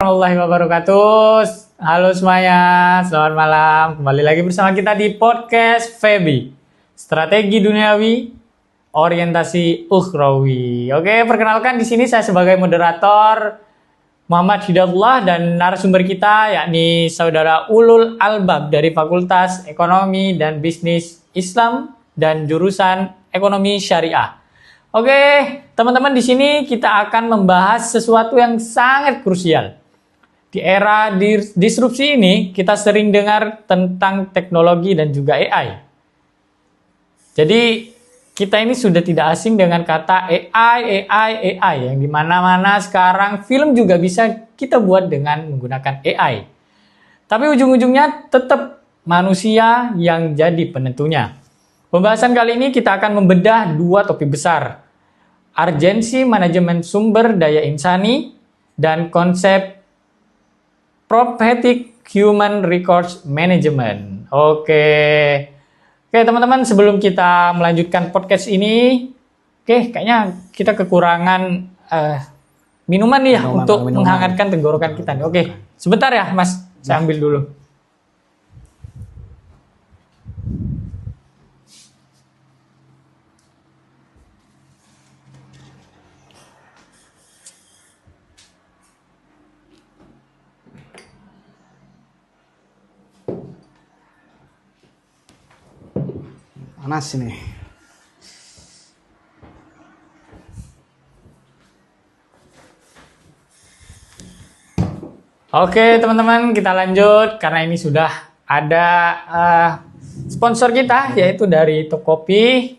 Warahmatullahi wabarakatuh. Halo semuanya, selamat malam. Kembali lagi bersama kita di podcast Febi. Strategi duniawi, orientasi ukhrawi. Oke, perkenalkan di sini saya sebagai moderator Muhammad Hidayatullah dan narasumber kita yakni Saudara Ulul Albab dari Fakultas Ekonomi dan Bisnis Islam dan jurusan Ekonomi Syariah. Oke, teman-teman, di sini kita akan membahas sesuatu yang sangat krusial. Di era disrupsi ini, kita sering dengar tentang teknologi dan juga AI. Jadi, kita ini sudah tidak asing dengan kata AI, yang dimana-mana sekarang film juga bisa kita buat dengan menggunakan AI. Tapi ujung-ujungnya tetap manusia yang jadi penentunya. Pembahasan kali ini kita akan membedah dua topik besar. Urgensi manajemen sumber daya insani dan konsep prophetic human resource management. Oke, teman-teman, sebelum kita melanjutkan podcast ini, kayaknya kita kekurangan minuman nih ya untuk menghangatkan tenggorokan kita nih. Oke, sebentar ya Mas, saya ambil dulu. Panas ini. Oke teman-teman, kita lanjut karena ini sudah ada sponsor kita yaitu dari Tokopedia.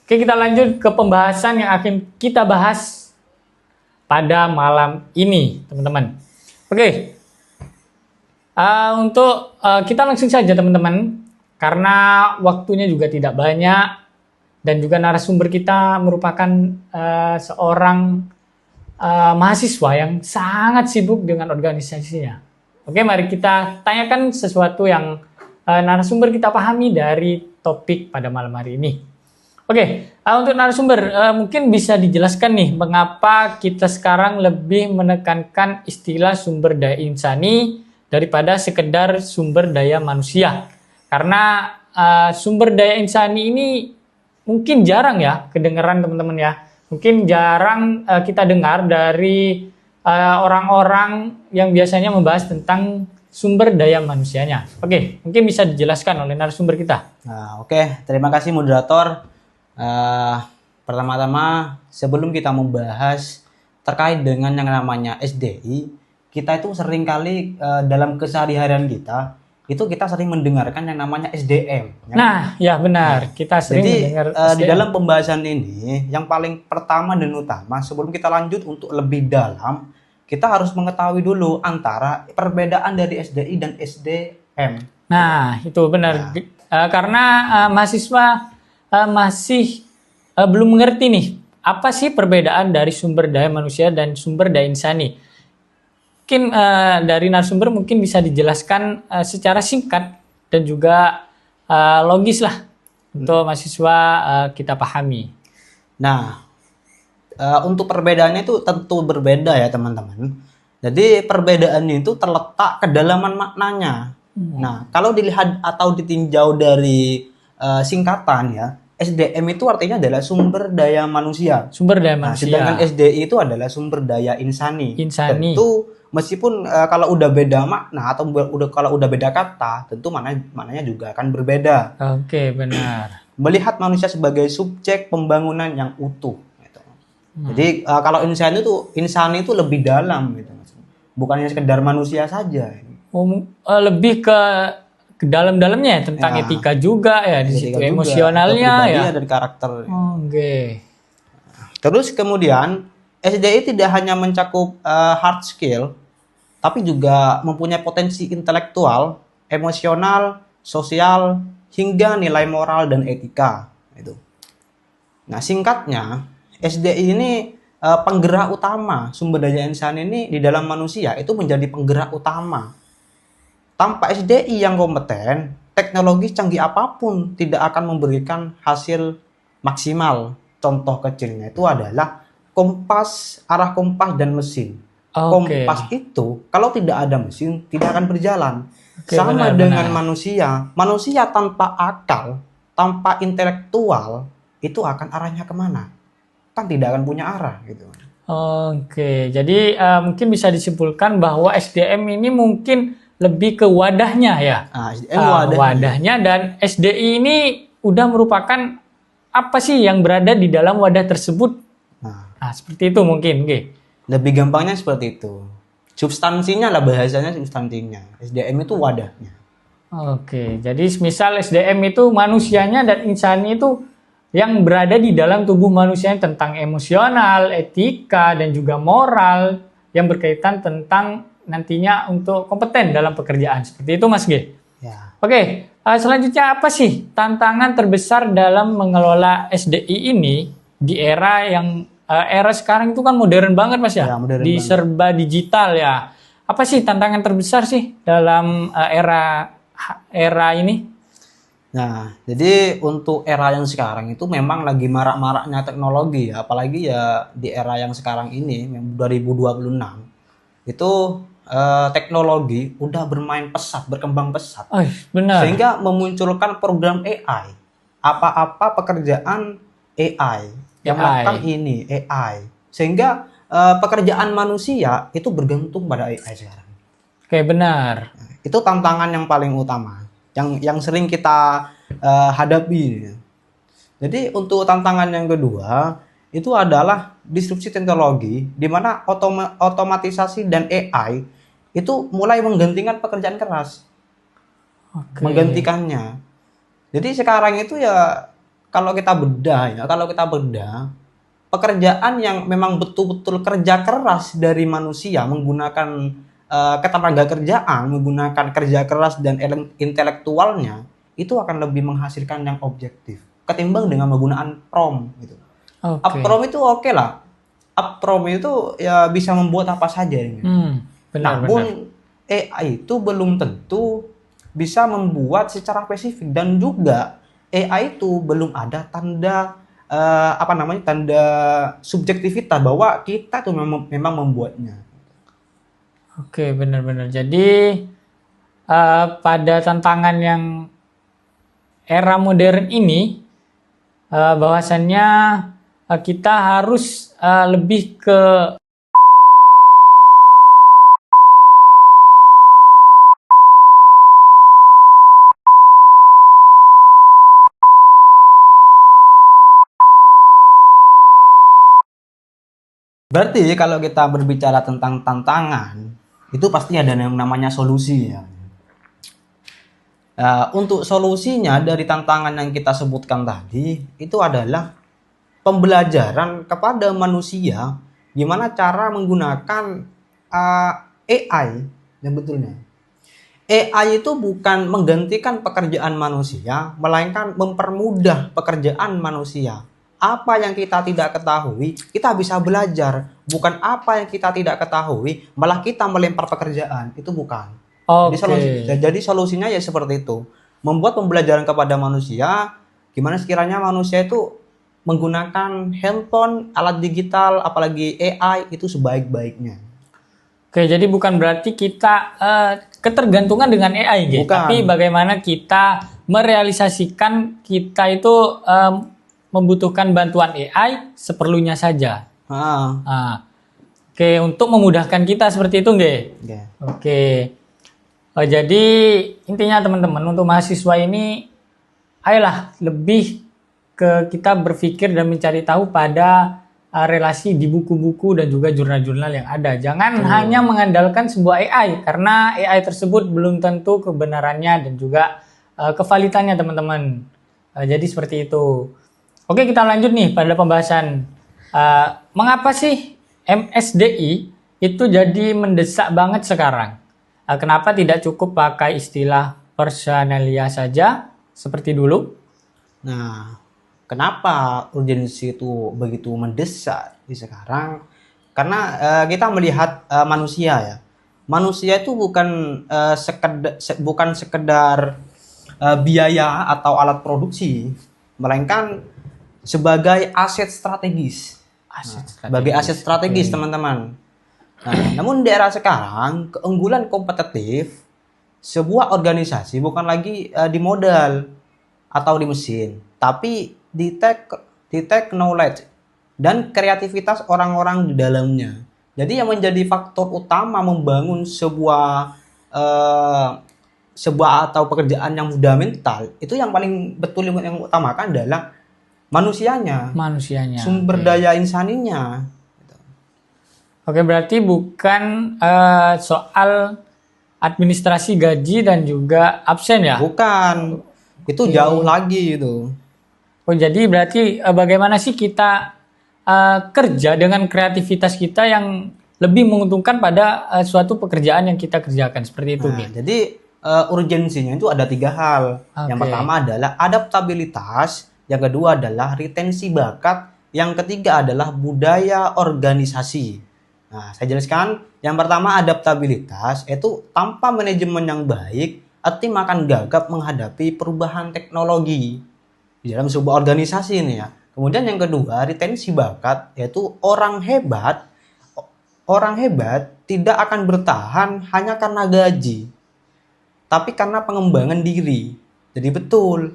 Oke, kita lanjut ke pembahasan yang akan kita bahas pada malam ini, teman-teman. Oke, kita langsung saja teman-teman. Karena waktunya juga tidak banyak dan juga narasumber kita merupakan seorang mahasiswa yang sangat sibuk dengan organisasinya. Oke, mari kita tanyakan sesuatu yang narasumber kita pahami dari topik pada malam hari ini. Oke, untuk narasumber mungkin bisa dijelaskan nih mengapa kita sekarang lebih menekankan istilah sumber daya insani daripada sekedar sumber daya manusia. Karena sumber daya insani ini mungkin jarang ya kedengeran teman-teman ya. Mungkin jarang kita dengar dari orang-orang yang biasanya membahas tentang sumber daya manusianya. Oke, mungkin bisa dijelaskan oleh narasumber kita. Nah, oke, terima kasih moderator. Pertama-tama sebelum kita membahas terkait dengan yang namanya SDI, kita itu seringkali dalam keseharian kita sering mendengarkan yang namanya SDM. Nah, ya benar. Kita sering mendengar SDM. Di dalam pembahasan ini, yang paling pertama dan utama, sebelum kita lanjut untuk lebih dalam, kita harus mengetahui dulu antara perbedaan dari SDI dan SDM. Nah, itu benar. Karena mahasiswa masih belum mengerti nih, apa sih perbedaan dari sumber daya manusia dan sumber daya insani. Mungkin dari narasumber mungkin bisa dijelaskan secara singkat dan juga logis lah untuk mahasiswa kita pahami. Nah, untuk perbedaannya itu tentu berbeda ya teman-teman. Jadi perbedaannya itu terletak kedalaman maknanya. Nah, kalau dilihat atau ditinjau dari singkatan ya, SDM itu artinya adalah sumber daya manusia. Sumber daya manusia. Sedangkan SDI itu adalah sumber daya insani. Tentu meskipun kalau udah beda makna atau kalau udah beda kata, tentu maknanya juga akan berbeda. Oke, benar. Melihat manusia sebagai subjek pembangunan yang utuh. Gitu. Jadi kalau insani itu lebih dalam, gitu. Bukannya sekedar manusia saja. Lebih ke dalam-dalamnya ya, tentang etika juga ya, di situ emosionalnya ya, dan karakter. Oke. Terus kemudian SDI tidak hanya mencakup hard skill, tapi juga mempunyai potensi intelektual, emosional, sosial, hingga nilai moral dan etika. Itu. Nah, singkatnya, SDI ini penggerak utama, sumber daya insani ini di dalam manusia itu menjadi penggerak utama. Tanpa SDI yang kompeten, teknologi canggih apapun tidak akan memberikan hasil maksimal. Contoh kecilnya itu adalah arah kompas dan mesin. Oke. Kompas itu kalau tidak ada mesin tidak akan berjalan. Oke, Sama benar, dengan benar. manusia. Manusia tanpa akal, tanpa intelektual, itu akan arahnya kemana? Kan tidak akan punya arah gitu. Oke, jadi mungkin bisa disimpulkan bahwa SDM ini mungkin lebih ke wadahnya ya. Nah, SDM wadahnya. Wadahnya, dan SDI ini udah merupakan apa sih yang berada di dalam wadah tersebut. Nah, Nah, seperti itu mungkin, oke. lebih gampangnya seperti itu. Substansinya lah, bahasanya substansinya. SDM itu wadahnya. Oke, jadi misal SDM itu manusianya dan insani itu yang berada di dalam tubuh manusia tentang emosional, etika, dan juga moral yang berkaitan tentang nantinya untuk kompeten dalam pekerjaan. Seperti itu Mas G. Ya. Oke, selanjutnya apa sih tantangan terbesar dalam mengelola SDI ini di era yang era sekarang itu kan modern banget Mas ya? Ya, modern Di banget. serba digital ya. Apa sih tantangan terbesar sih dalam era ini? Nah, jadi untuk era yang sekarang itu memang lagi marak-maraknya teknologi ya, apalagi ya di era yang sekarang ini, yang 2026, itu teknologi udah bermain pesat, berkembang pesat, Oh, benar. sehingga memunculkan program AI. Apa-apa pekerjaan AI yang AI. melakukan ini AI, sehingga pekerjaan manusia itu bergantung pada AI sekarang. Oke, benar. Itu tantangan yang paling utama, yang sering kita hadapi. Jadi untuk tantangan yang kedua itu adalah disrupsi teknologi, di mana otomatisasi dan AI itu mulai menggantikan pekerjaan keras, Oke. menggantikannya. Jadi sekarang itu ya kalau kita bedah, pekerjaan yang memang betul-betul kerja keras dari manusia menggunakan ketenaga kerjaan, menggunakan kerja keras dan intelektualnya, itu akan lebih menghasilkan yang objektif ketimbang dengan menggunakan prompt gitu. Oke. Prompt itu oke lah. Prompt itu ya bisa membuat apa saja ini. Benar, Namun benar. AI itu belum tentu bisa membuat secara spesifik, dan juga AI itu belum ada tanda tanda subjektivitas bahwa kita tuh memang membuatnya. Oke, benar-benar. Jadi pada tantangan yang era modern ini, bahwasannya kita harus lebih ke Berarti kalau kita berbicara tentang tantangan, itu pasti ada yang namanya solusi ya. Untuk solusinya dari tantangan yang kita sebutkan tadi, itu adalah pembelajaran kepada manusia gimana cara menggunakan AI yang betulnya. AI itu bukan menggantikan pekerjaan manusia, melainkan mempermudah pekerjaan manusia. Apa yang kita tidak ketahui, kita bisa belajar. Bukan apa yang kita tidak ketahui, malah kita melempar pekerjaan. Itu bukan. Oke. Jadi solusinya ya seperti itu. Membuat pembelajaran kepada manusia, gimana sekiranya manusia itu menggunakan handphone, alat digital, apalagi AI itu sebaik-baiknya. Oke, jadi bukan berarti kita ketergantungan dengan AI, gitu. Bukan. Tapi bagaimana kita merealisasikan kita itu membutuhkan bantuan AI seperlunya saja. Oke, untuk memudahkan kita seperti itu, nggih? Okay. Oke. Jadi intinya teman-teman, untuk mahasiswa ini, ayolah lebih ke kita berpikir dan mencari tahu pada relasi di buku-buku dan juga jurnal-jurnal yang ada. Jangan hanya mengandalkan sebuah AI, karena AI tersebut belum tentu kebenarannya dan juga kevalitannya teman-teman. Jadi seperti itu. Oke, kita lanjut nih pada pembahasan. Mengapa sih MSDI itu jadi mendesak banget sekarang? Kenapa tidak cukup pakai istilah personalia saja seperti dulu? Nah, kenapa urgensi itu begitu mendesak di sekarang? Karena kita melihat manusia ya. Manusia itu bukan sekedar biaya atau alat produksi, melainkan sebagai aset strategis. Sebagai aset strategis, teman-teman. Nah, namun di era sekarang, keunggulan kompetitif sebuah organisasi bukan lagi di modal atau di mesin, tapi di tech knowledge dan kreativitas orang-orang di dalamnya. Jadi yang menjadi faktor utama membangun eh, sebuah atau pekerjaan yang fundamental itu yang paling betul yang utamakan adalah manusianya, Manusianya. sumber Oke. daya insaninya. Oke, berarti bukan soal administrasi gaji dan juga absen ya? Bukan, itu Oke. jauh lagi itu. Oh, jadi berarti bagaimana sih kita kerja dengan kreativitas kita yang lebih menguntungkan pada suatu pekerjaan yang kita kerjakan seperti itu, Nah, gitu. jadi urgensinya itu ada 3 hal. Yang Oke. pertama adalah adaptabilitas, yang kedua adalah retensi bakat, yang ketiga adalah budaya organisasi. Nah, saya jelaskan. Yang pertama adaptabilitas, itu tanpa manajemen yang baik, tim akan gagap menghadapi perubahan teknologi di dalam sebuah organisasi ini ya. Kemudian yang kedua, retensi bakat, yaitu orang hebat tidak akan bertahan hanya karena gaji, tapi karena pengembangan diri. Jadi betul.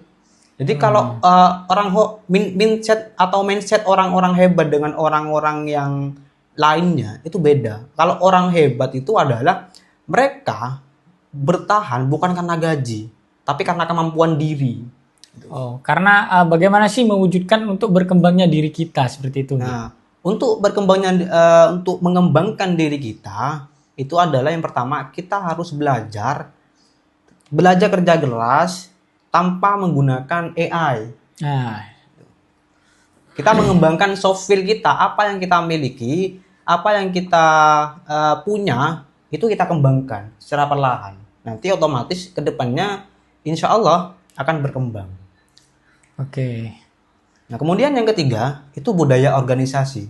Jadi kalau mindset orang-orang hebat dengan orang-orang yang lainnya itu beda. Kalau orang hebat itu adalah mereka bertahan bukan karena gaji, tapi karena kemampuan diri. Oh, karena bagaimana sih mewujudkan untuk berkembangnya diri kita seperti itu, gitu. Nah, untuk mengembangkan diri kita itu adalah yang pertama kita harus belajar kerja keras tanpa menggunakan AI. Nah, Kita mengembangkan soft skill kita, apa yang kita miliki, apa yang kita punya, itu kita kembangkan secara perlahan. Nanti otomatis ke depannya insya Allah akan berkembang. oke. Nah, kemudian yang ketiga, itu budaya organisasi.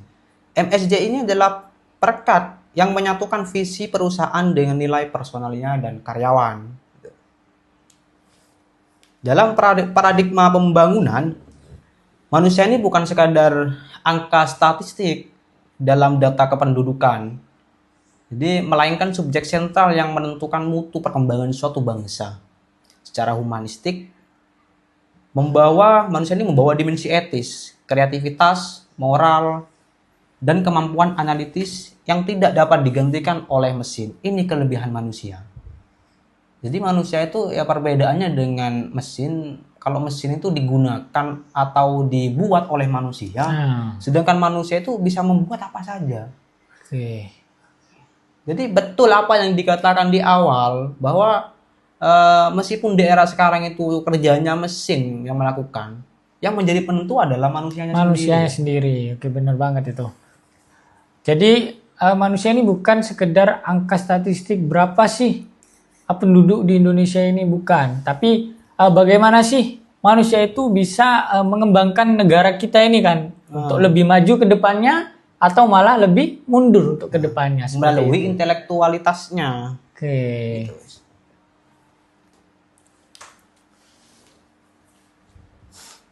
MSJ ini adalah perekat yang menyatukan visi perusahaan dengan nilai personalnya dan karyawan. Dalam paradigma pembangunan, manusia ini bukan sekadar angka statistik dalam data kependudukan. Jadi, melainkan subjek sentral yang menentukan mutu perkembangan suatu bangsa. Secara humanistik, manusia ini membawa dimensi etis, kreativitas, moral, dan kemampuan analitis yang tidak dapat digantikan oleh mesin. Ini kelebihan manusia. Jadi manusia itu ya perbedaannya dengan mesin, kalau mesin itu digunakan atau dibuat oleh manusia, sedangkan manusia itu bisa membuat apa saja. Oke. Jadi betul apa yang dikatakan di awal bahwa meskipun di era sekarang itu kerjanya mesin yang melakukan, yang menjadi penentu adalah Manusianya sendiri. Oke, benar banget itu. Jadi manusia ini bukan sekedar angka statistik berapa sih penduduk di Indonesia ini, bukan. Tapi bagaimana sih manusia itu bisa mengembangkan negara kita ini kan untuk lebih maju ke depannya atau malah lebih mundur untuk ke depannya melalui intelektualitasnya. Oke. Gitu.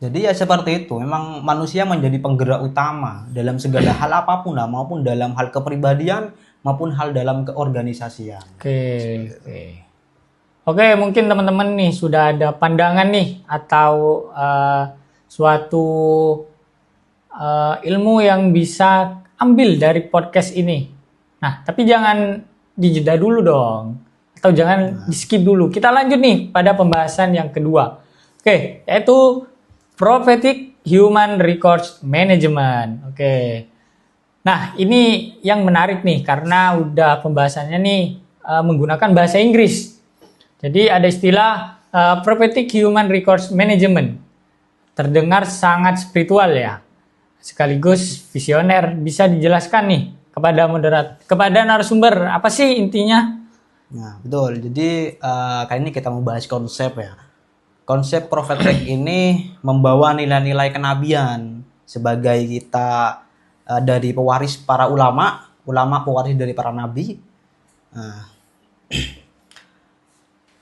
Jadi ya seperti itu, memang manusia menjadi penggerak utama dalam segala hal apapun lah, maupun dalam hal kepribadian maupun hal dalam keorganisasian. Oke, mungkin teman-teman nih sudah ada pandangan nih atau suatu ilmu yang bisa ambil dari podcast ini. Nah, tapi jangan dijeda dulu dong, atau jangan di skip dulu. Kita lanjut nih pada pembahasan yang kedua. Oke, yaitu Prophetic Human Resource Management. Oke. Nah, ini yang menarik nih karena udah pembahasannya nih menggunakan bahasa Inggris. Jadi ada istilah Prophetic Human Resource Management. Terdengar sangat spiritual ya. Sekaligus visioner. Bisa dijelaskan nih kepada narasumber apa sih intinya? Nah, betul. Jadi kali ini kita membahas konsep ya. Konsep prophetic ini membawa nilai-nilai kenabian sebagai kita dari pewaris para ulama pewaris dari para nabi. Nah,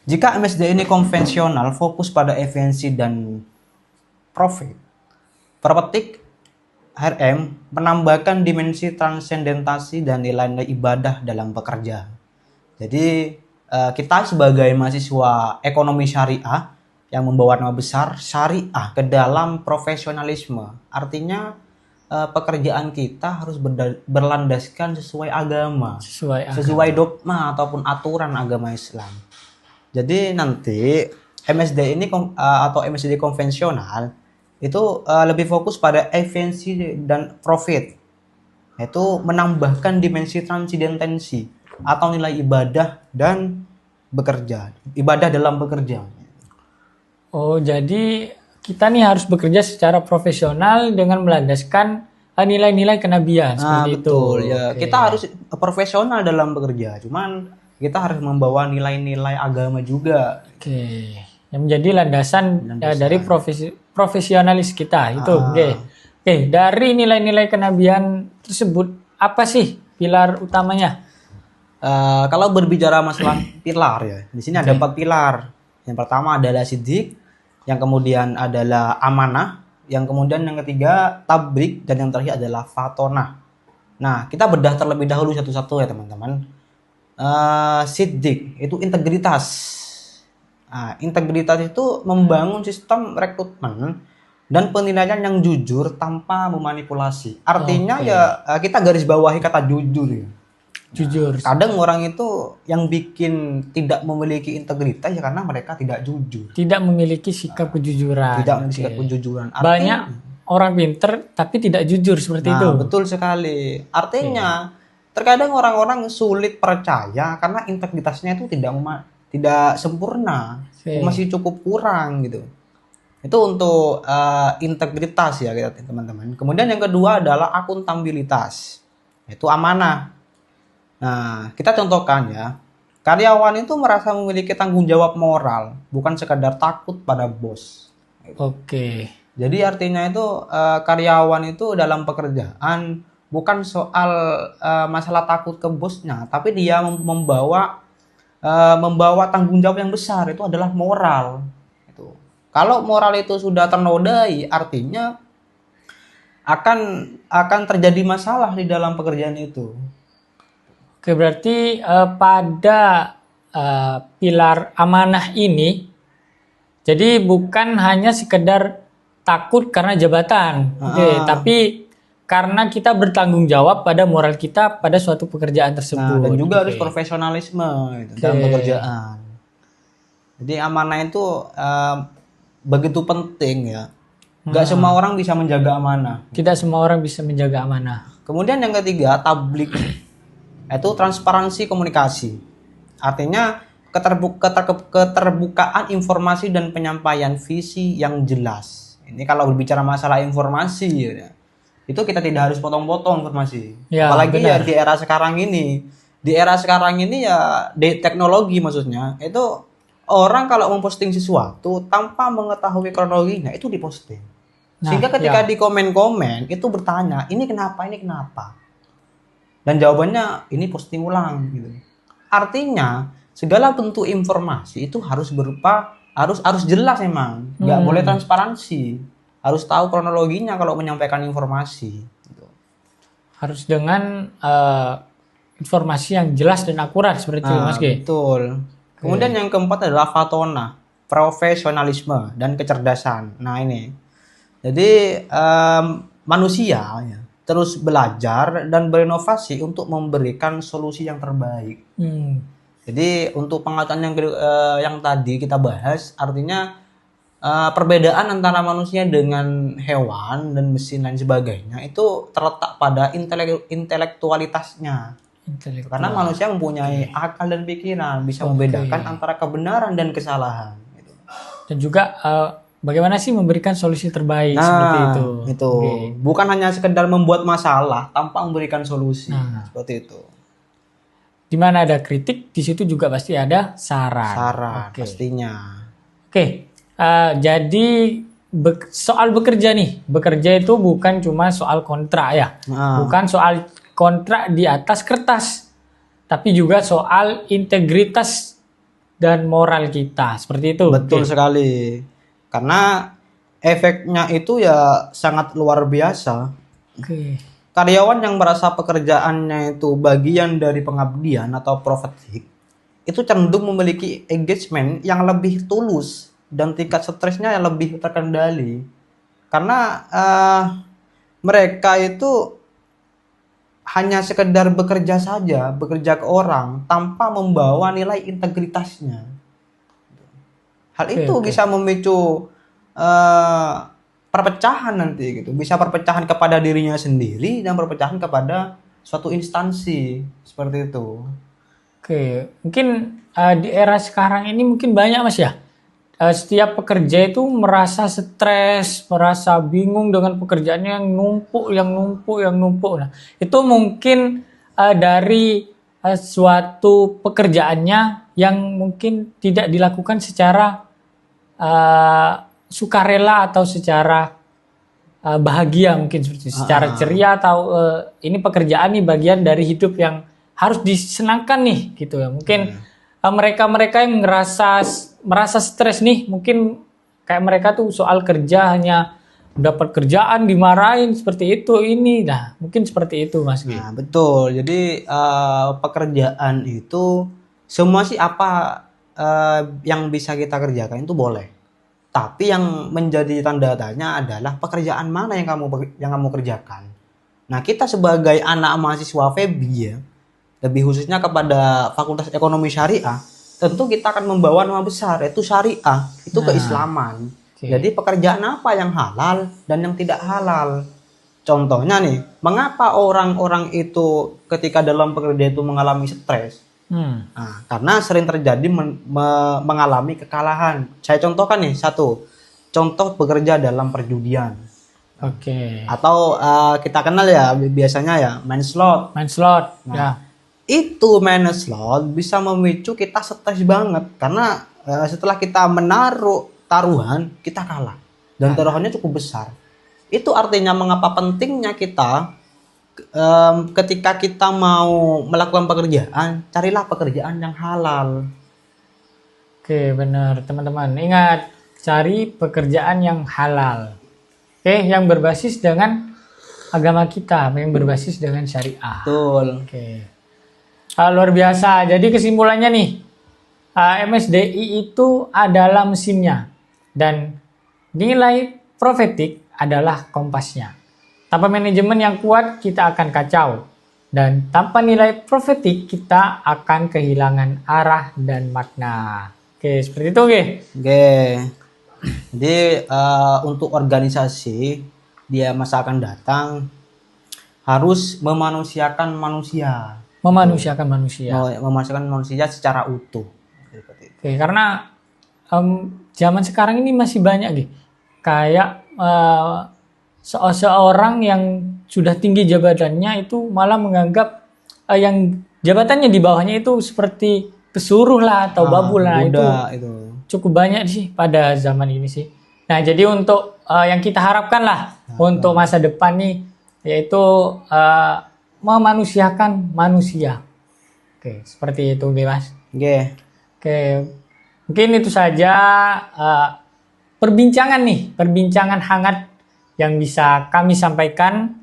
jika MSD ini konvensional, fokus pada esensi dan prophetic HRM menambahkan dimensi transendentasi dan nilai-nilai ibadah dalam bekerja. Jadi kita sebagai mahasiswa ekonomi syariah yang membawa nama besar syariah ke dalam profesionalisme. Artinya pekerjaan kita harus berlandaskan sesuai agama, sesuai dogma ataupun aturan agama Islam. Jadi nanti MSD ini atau MSD konvensional itu lebih fokus pada efisiensi dan profit, yaitu menambahkan dimensi transendensi atau nilai ibadah dan bekerja, ibadah dalam bekerja. Oh, jadi kita nih harus bekerja secara profesional dengan melandaskan nilai-nilai kenabian seperti betul, itu. Ya, kita harus profesional dalam bekerja, cuman kita harus membawa nilai-nilai agama juga. Oke. Yang menjadi landasan dari profesionalis kita itu. Oke, dari nilai-nilai kenabian tersebut apa sih pilar utamanya? Kalau berbicara masalah pilar ya, di sini ada 4 pilar. Yang pertama adalah sidik, yang kemudian adalah amanah, yang kemudian yang ketiga tabrik, dan yang terakhir adalah fatonah. Nah, kita bedah terlebih dahulu satu-satu ya teman-teman. Sidik itu integritas. Nah, integritas itu membangun sistem rekrutmen dan penilaian yang jujur tanpa memanipulasi. Artinya ya kita garis bawahi kata jujur ya. Jujur. Kadang orang itu yang bikin tidak memiliki integritas ya karena mereka tidak jujur. Tidak memiliki sikap kejujuran. Tidak memiliki sikap kejujuran. Banyak orang pinter tapi tidak jujur seperti itu. Betul sekali. Artinya terkadang orang-orang sulit percaya karena integritasnya itu tidak sempurna, masih cukup kurang gitu. Itu untuk integritas ya teman-teman. Kemudian yang kedua adalah akuntabilitas, yaitu amanah. Nah, kita contohkan ya, karyawan itu merasa memiliki tanggung jawab moral, bukan sekadar takut pada bos. Oke. Jadi artinya itu karyawan itu dalam pekerjaan bukan soal masalah takut ke bosnya, tapi dia membawa tanggung jawab yang besar, itu adalah moral. Itu. Kalau moral itu sudah ternodai, artinya akan terjadi masalah di dalam pekerjaan itu. Oke, berarti pada pilar amanah ini, jadi bukan hanya sekedar takut karena jabatan, tapi karena kita bertanggung jawab pada moral kita pada suatu pekerjaan tersebut. Dan juga harus profesionalisme dalam pekerjaan. Jadi amanah itu begitu penting ya. Gak semua orang bisa menjaga amanah. Tidak semua orang bisa menjaga amanah. Kemudian yang ketiga, tablik. Itu transparansi komunikasi. Artinya keterbukaan informasi dan penyampaian visi yang jelas. Ini kalau berbicara masalah informasi ya. Itu kita tidak harus potong-potong informasi. Ya, apalagi benar. Ya di era sekarang ini. Di era sekarang ini ya di teknologi maksudnya, itu orang kalau memposting sesuatu tanpa mengetahui kronologinya itu diposting. Sehingga ketika di komen-komen itu bertanya, ini kenapa? Dan jawabannya ini posting ulang gitu. Artinya segala bentuk informasi itu harus jelas emang, nggak boleh transparansi, harus tahu kronologinya kalau menyampaikan informasi. Gitu. Harus dengan informasi yang jelas dan akurat seperti itu, Mas G. Betul. Kemudian yang keempat adalah fatona, profesionalisme dan kecerdasan. Nah ini, jadi manusia ya, terus belajar dan berinovasi untuk memberikan solusi yang terbaik. Jadi untuk pengetahuan yang tadi kita bahas, artinya perbedaan antara manusia dengan hewan dan mesin dan sebagainya itu terletak pada intelektualitasnya. Karena manusia mempunyai akal dan pikiran, bisa membedakan antara kebenaran dan kesalahan. Gitu. Dan juga bagaimana sih memberikan solusi terbaik seperti itu. Itu. Bukan hanya sekedar membuat masalah tanpa memberikan solusi. Seperti itu. Di mana ada kritik, di situ juga pasti ada saran. Pastinya. Jadi soal bekerja nih. Bekerja itu bukan cuma soal kontrak ya. Bukan soal kontrak di atas kertas. Tapi juga soal integritas dan moral kita. Seperti itu. Betul sekali. Karena efeknya itu ya sangat luar biasa. Oke. Karyawan yang merasa pekerjaannya itu bagian dari pengabdian atau profit itu cenderung memiliki engagement yang lebih tulus dan tingkat stresnya yang lebih terkendali. Karena mereka itu hanya sekedar bekerja saja, bekerja ke orang tanpa membawa nilai integritasnya. Hal Oke, itu oke. bisa memicu eh, perpecahan nanti gitu. Bisa perpecahan kepada dirinya sendiri dan perpecahan kepada suatu instansi seperti itu. Oke, mungkin di era sekarang ini mungkin banyak Mas ya. Setiap pekerja itu merasa stres, merasa bingung dengan pekerjaannya yang numpuk, yang numpuk, yang numpuk. Nah, itu mungkin dari suatu pekerjaannya yang mungkin tidak dilakukan secara eh, sukarela atau secara bahagia mungkin seperti itu. Secara ceria atau ini pekerjaan nih bagian dari hidup yang harus disenangkan nih gitu ya. Mungkin mereka-mereka yang merasa stres nih, mungkin kayak mereka tuh soal kerja hanya dapat kerjaan dimarahin seperti itu ini. Nah, mungkin seperti itu Mas Gi. Nah, betul. Jadi pekerjaan itu semua sih apa yang bisa kita kerjakan itu boleh. Tapi yang menjadi tanda tanya adalah pekerjaan mana yang kamu kerjakan. Nah, kita sebagai anak mahasiswa FEBI ya, lebih khususnya kepada Fakultas Ekonomi Syariah, tentu kita akan membawa nama besar yaitu syariah, itu Nah, keislaman. oke. Jadi pekerjaan apa yang halal dan yang tidak halal. Contohnya nih, mengapa orang-orang itu ketika dalam pekerjaan itu mengalami stres? Nah, karena sering terjadi mengalami kekalahan. Saya contohkan nih satu, contoh bekerja dalam perjudian. Oke. Atau kita kenal ya biasanya ya main slot. Main slot. Nah, Ya. itu main slot bisa memicu kita stres banget karena setelah kita menaruh taruhan kita kalah dan taruhannya cukup besar. Itu artinya mengapa pentingnya kita ketika kita mau melakukan pekerjaan, carilah pekerjaan yang halal. Oke, benar teman-teman. Ingat, cari pekerjaan yang halal. Oke, yang berbasis dengan agama kita, yang berbasis dengan syariah. Betul. Oke. Luar biasa. Jadi kesimpulannya nih, MSDI itu adalah mesinnya dan nilai profetik adalah kompasnya. Tanpa manajemen yang kuat kita akan kacau dan tanpa nilai profetik kita akan kehilangan arah dan makna. Oke, seperti itu, oke. Oke. Jadi untuk organisasi dia masa akan datang harus memanusiakan manusia. Memanusiakan manusia. Memanusiakan manusia secara utuh. Oke, karena zaman sekarang ini masih banyak nih kayak seorang yang sudah tinggi jabatannya itu malah menganggap yang jabatannya di bawahnya itu seperti pesuruh lah atau babul lah. Itu cukup banyak sih pada zaman ini sih. Nah, jadi untuk yang kita harapkan lah untuk masa depan nih yaitu memanusiakan manusia. Oke, seperti itu, Mas. Oke, mungkin itu saja perbincangan hangat yang bisa kami sampaikan.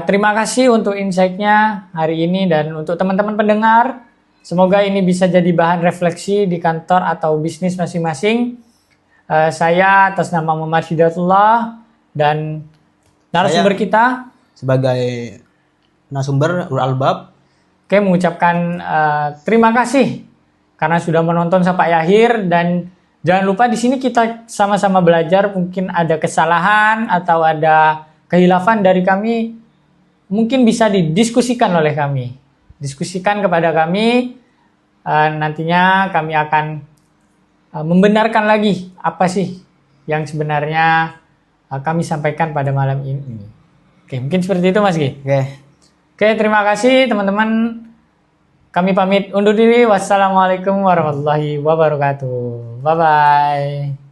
Terima kasih untuk insight-nya hari ini dan untuk teman-teman pendengar. Semoga ini bisa jadi bahan refleksi di kantor atau bisnis masing-masing. Saya atas nama Muhammad Hidayatullah dan narasumber kita sebagai narasumber Nurul Albab. Oke, mengucapkan terima kasih karena sudah menonton sampai akhir dan jangan lupa di sini kita sama-sama belajar. Mungkin ada kesalahan atau ada kehilafan dari kami, mungkin bisa didiskusikan oleh kami. Diskusikan kepada kami, nantinya kami akan membenarkan lagi apa sih yang sebenarnya kami sampaikan pada malam ini. Oke, mungkin seperti itu Mas Gi. Oke, terima kasih teman-teman. Kami pamit undur diri. Wassalamualaikum warahmatullahi wabarakatuh. Bye-bye.